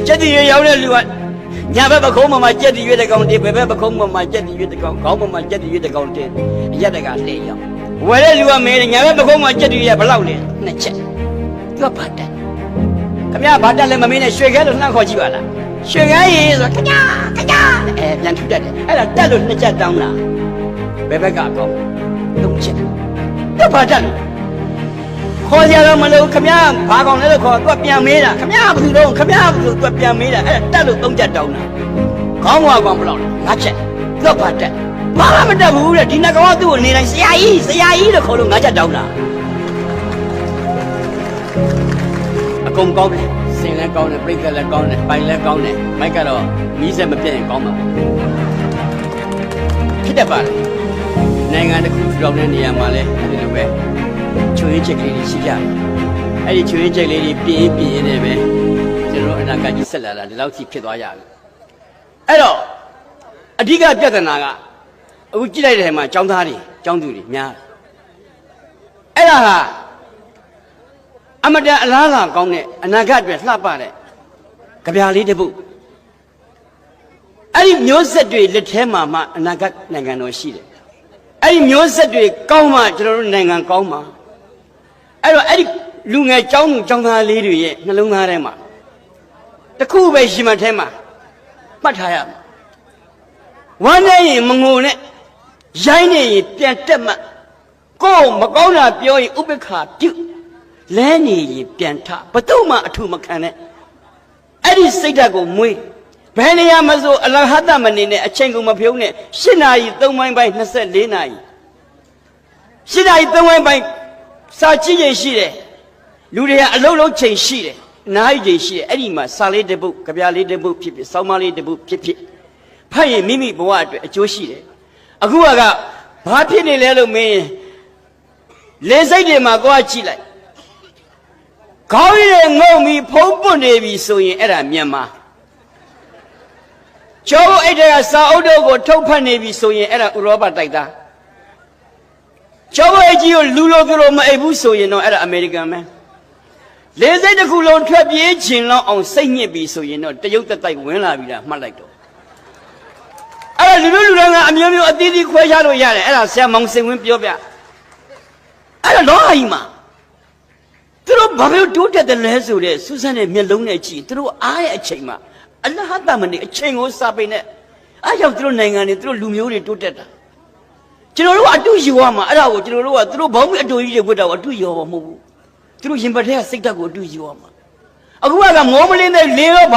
ချက်တီရွေးရောက်တဲ့လူကညာဘက်ပခုံးပေါ်မှာချက်တီရွေးတဲ့ကောင်တင်ဘယ်ဘက်ပခုံးပေါ်မှာချက်တီရွေးတဲ့ကောင်ခေါင်းပေါ်မှာချက်တီရွေးတဲ့ကောင်တင်ရက်တကလှည့်ရောက်ဝယ်တဲ့လူကမေးတယ်ညာဘက်ပခုံးမှာချက်တီရွေးဘယ်လောက်လဲနှစ်ချက်သူကဘာတက်ခင်ဗျာဘာတက်လဲမမေးနဲ့ရွှေခဲလို့နှမ်းခေါ်ကြည့်ပါလားရွှေခဲရေဆိုခညာပြန်ထူတက်တယ်အဲ့ဒါတက်လို့နှစ်ချက်တောင်းတာဘယ်ဘက်ကကောင်းသုံးချက်သူဘာတက်လို့ခေါ်ကြတော့မလို့ခမရဘာကောင်လဲလို့ခေါ်သူကပြန်မေးတာခမရဘာလို့တော့ခမရဘာလို့သူကပြန်မေးတာအဲ့တက်လို့သုံးချက်တောင်းတာခေါင်းကောင်ဘယ်လောက်လဲငါချက်သူကဘာတက်ဘာမှမတက်ဘူးတဲ့ဒီနှကောင်ကသူ့ကိုနေတိုင်းဆရာကြီးလို့ခေါ်လို့ငါချက်တောင်းတာအကုန်ကောင်းတယ်စင်လည်းကောင်းတယ်ပြိတ္တလည်းကောင်းတယ်ပိုင်လည်းကောင်းတယ်မိုက်ကတော့မီးစက်မပြတ်ရင်ကောင်းမှာပေါ့ဖြစ်တတ်ပါလေနိုင်ငံတစ်ခုထူထောင်တဲ့နေရာမှာလည်းအဲဒီလိုပဲချွေးချက်ကလေးတွေရှိကြတယ်။အဲ့ဒီချွေးချက်ကလေးတွေပြင်းနေပဲကျွန်တော်အနာဂတ်ကြီးဆက်လာတာဒီလောက်ထိဖြစ်သွားရပြီ။အဲ့တော့အဓိကပြဿနာကအခုကြည့်လိုက်တဲ့ထဲမှာចောင်းသားတွေចောင်းသူတွေများတယ်။အဲ့ဒါဟာအမတန်အလားလာကောင်းတဲ့အနာဂတ်အတွက်လှပတဲ့ကြပြလေးတစ်ပုဒ်အဲ့ဒီမျိုးဆက်တွေလက်ထဲမှာမှအနာဂတ်နိုင်ငံတော်ရှိတယ်။အဲ့ဒီမျိုးဆက်တွေကောင်းမှကျွန်တော်တို့နိုင်ငံကောင်းမှာအဲ့တော့အဲ့ဒီလူငယ်ចောင်းသူចောင်းသားလေးတွေရဲ့နှလုံးသားထဲမှာတခုပဲရှိမှထဲမှာမှတ်ထားရမယ်ဝမ်းနေရင်မငိုနဲ့ရိုင်းနေရင်ပြန်တက်မှကိုယ်မကောင်းတာပြောရင်ဥပ္ပခါပြုလဲနေရင်ပြန်ထဘသူမှအထူမခံနဲ့အဲ့ဒီစိတ်ဓာတ်ကိုမွေးဘယ်နေရာမှာဆိုအလဟတမနေနဲ့အချိန်ကုန်မဖြုံးနဲ့8နာရီ3ပိုင်းပိုင်း24နာရီ8နာရီ3ပိုင်းပိုင်းစာကြည့်ရင်ရှိတယ်လူတွေကအလုံးလုံးချိန်ရှိတယ်နားရီချိန်ရှိတယ်အဲ့ဒီမှာစာလေးတစ်ပုဒ်ကြပြလေးတစ်ပုဒ်ဖြစ်ဖြစ်စောင်းမလေးတစ်ပုဒ်ဖြစ်ဖြစ်ဖတ်ရင်မိမိဘဝအတွက်အကျိုးရှိတယ်အခုကဘာဖြစ်နေလဲလို့မင်းလေစိတ်တွေမှာသွားကြည့်လိုက်ခေါင်းရည်ငုံပြီးဖုံးပွတ်နေပြီဆိုရင်အဲ့ဒါမြန်မာကျောင်းအိတ်တွေကစာအုပ်တို့ကိုထုတ်ဖတ်နေပြီဆိုရင်အဲ့ဒါဥရောပတိုက်သားကျောင်းအိတ်ကြီးကိုလူလိုသူလိုမအိပ်ဘူးဆိုရင်တော့အဲ့ဒါအမေရိကန်ပဲလေစိတ်တစ်ခုလုံးထွက်ပြေးခြင်းလောက်အောင်စိတ်ညစ်ပြီဆိုရင်တော့တရုတ်သက်တိုက်ဝင်လာပြီလားမှတ်လိုက်တော့အဲ့ဒါလူတွေကအမျိုးမျိုးအသီးသီးခွဲခြားလို့ရတယ်အဲ့ဒါဆရာမောင်စင်ဝင်းပြောပြအဲ့ဒါလောဟာကြီးမှာသူတို့ဘာလို့တိုးတက်တယ်လဲဆိုတဲ့စူးစမ်းတဲ့မျက်လုံးနဲ့ကြည့်သူတို့အားရဲ့အချိန်မှာအလဟတမနေအချိန်ကိုစာပေနဲ့အားကြောင့်သူတို့နိုင်ငံတွေသူတို့လူမျိုးတွေတိုးတက်တာကျွန်တော်တို့အတူယူရမှာအဲ့ဒါကိုကျွန်တော်တို့ကသူတို့ဘောင်းမီအတူကြီးတွေဝတ်တာကိုအတူယူရမှာမဟုတ်ဘူးသူတို့ရင်ပတ်ထဲကစိတ်ဓာတ်ကိုအတူယူရမှာအခုကမောမလင်းတဲ့လေတော့